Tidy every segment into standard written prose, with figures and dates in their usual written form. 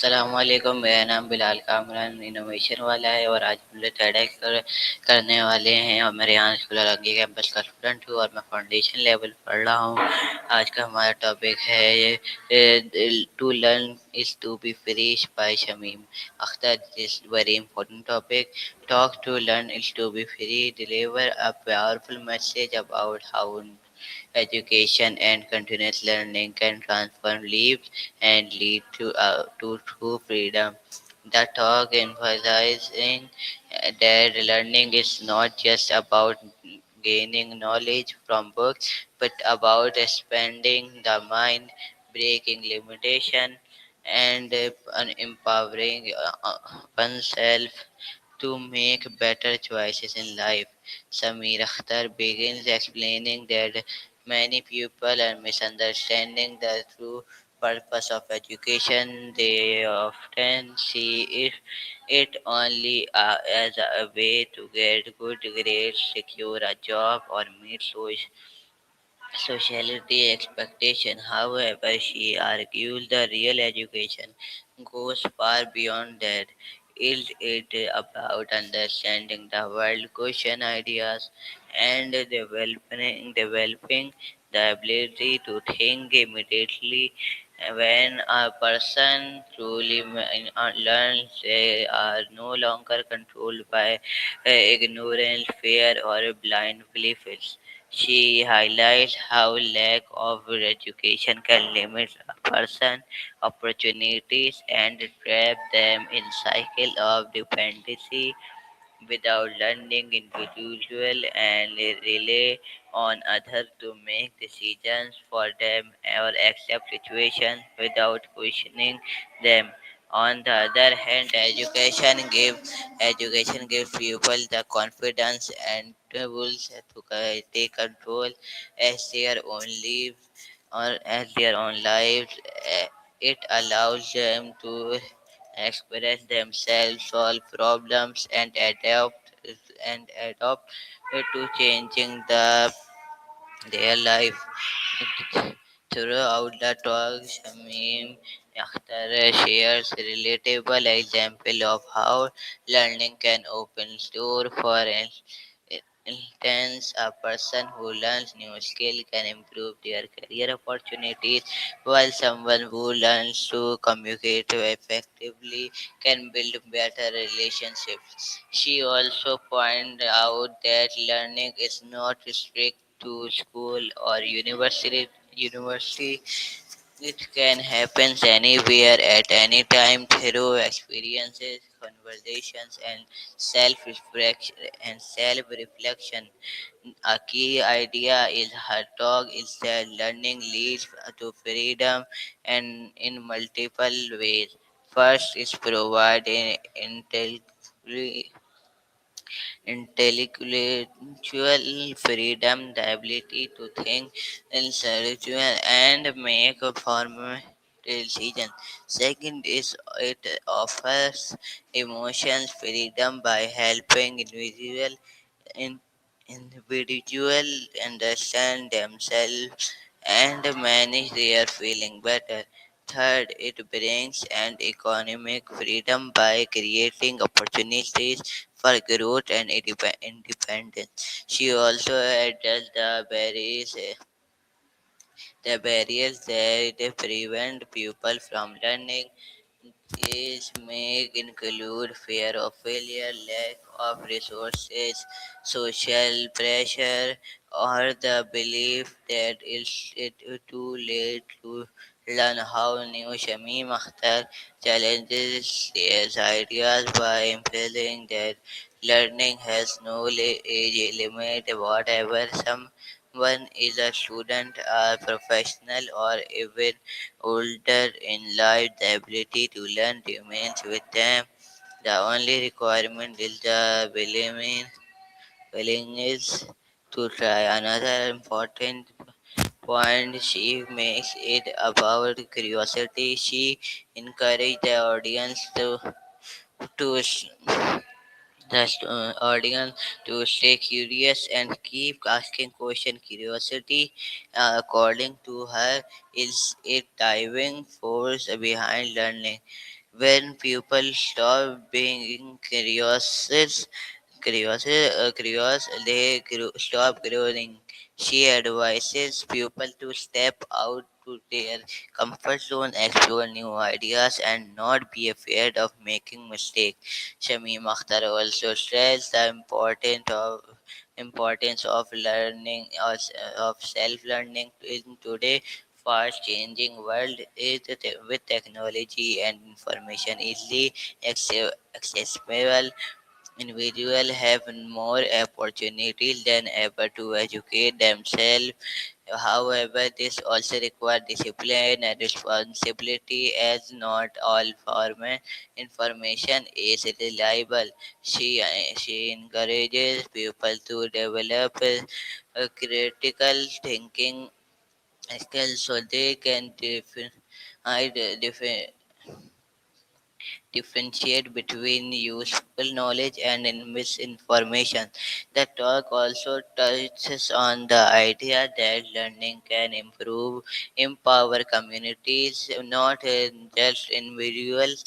अस्सलामुअलैकुम, मेरा नाम बिलाल कामरान इनोवेशन वाला है और आज हम लोग TEDx करने वाले हैं और मेरे यहाँ लगी कैंपस का स्टूडेंट हूँ और मैं फाउंडेशन लेवल पढ़ रहा हूँ। आज का हमारा टॉपिक है to learn is to be free by Shamim Akhtar. This very important topic. Talk to learn is to be free deliver a powerful message about how education and continuous learning can transform lives and lead to true freedom. The talk emphasizing that learning is not just about gaining knowledge from books, but about expanding the mind, breaking limitation, and empowering oneself to make better choices in life. Sameer Akhtar begins explaining that many people are misunderstanding the true purpose of education. They often see it only as a way to get good grades, secure a job, or meet sociality expectation. However, she argues the real education goes far beyond that. It about understanding the world, question ideas, and developing the ability to think immediately. When a person truly learns, they are no longer controlled by ignorance, fear, or blind beliefs. She highlights how lack of education can limit a person's opportunities and trap them in cycle of dependency. Without learning, individual and rely on others to make decisions for them or accept situations without questioning them. On the other hand, education gives people the confidence and tools to take control as their own lives or as their own lives. It allows them to express themselves, solve problems, and adapt to changing their life. Throughout the talk, Shameem Akhtar shares relatable example of how learning can open door for instance, a person who learns new skill can improve their career opportunities, while someone who learns to communicate effectively can build better relationships. She also pointed out that learning is not restricted to school or university. It can happen anywhere at any time through experiences, conversations, and self-reflection. A key idea is her talk is that learning leads to freedom and in multiple ways. First is providing intellectual freedom, the ability to think intellectual and make informed decisions. Second is it offers emotions freedom by helping in, individual understand themselves and manage their feeling better. Third, it brings an economic freedom by creating opportunities for growth and independence. She also addressed the barriers that prevent people from learning. These may include fear of failure, lack of resources, social pressure, or the belief that it's too late to learn how new. Shameem Akhtar challenges these ideas by implying that learning has no age limit, whatever someone is a student, a professional, or even older in life, the ability to learn remains with them. The only requirement is the willingness to try. Another important point she makes it about curiosity. She encouraged the audience to s- audience to stay curious and keep asking questions. Curiosity, according to her, is a driving force behind learning. When people stop being curious, they stop growing. She advises people to step out to their comfort zone, explore new ideas, and not be afraid of making mistakes. Shameem Akhtar also stressed the importance of learning of self-learning in today fast changing world is with technology and information easily accessible. Individuals have more opportunities than ever to educate themselves. However, this also requires discipline and responsibility as not all formal information is reliable. She encourages people to develop critical thinking skills so they can differentiate between useful knowledge and misinformation. The talk also touches on the idea that learning can empower communities, not just individuals.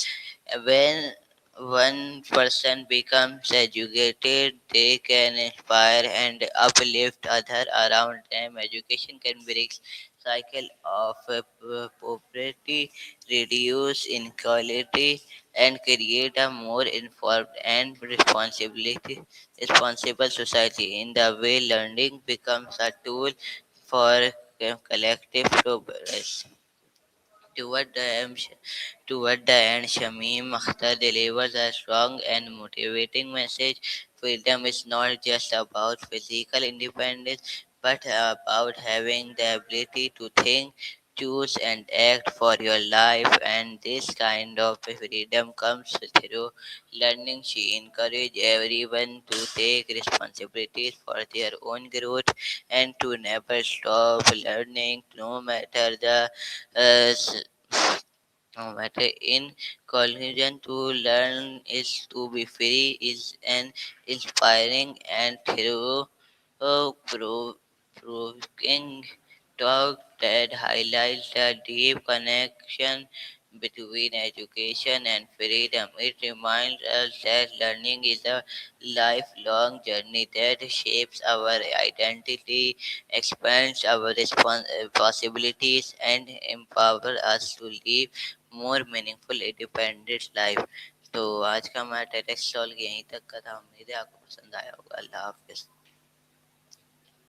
When one person becomes educated, they can inspire and uplift others around them. Education can break cycle of poverty, reduce inequality, and create a more informed and responsible society. In the way, learning becomes a tool for collective progress. Toward the end, Toward the end, Shameem Akhtar delivers a strong and motivating message. Freedom is not just about physical independence, but about having the ability to think, choose, and act for your life. And this kind of freedom comes through learning. She encourages everyone to take responsibilities for their own growth and to never stop learning, no matter the uh, no matter. In conclusion, to learn is to be free is an inspiring and through provoking talk that highlights the deep connection between education and freedom. It reminds us that learning is a lifelong journey that shapes our identity, expands our possibilities, and empower us to live more meaningful independent life. तो आज का हमारा टेटेक्स toll यहीं तक का था। उम्मीद है आपको पसंद आया होगा। अल्लाह हाफिज़।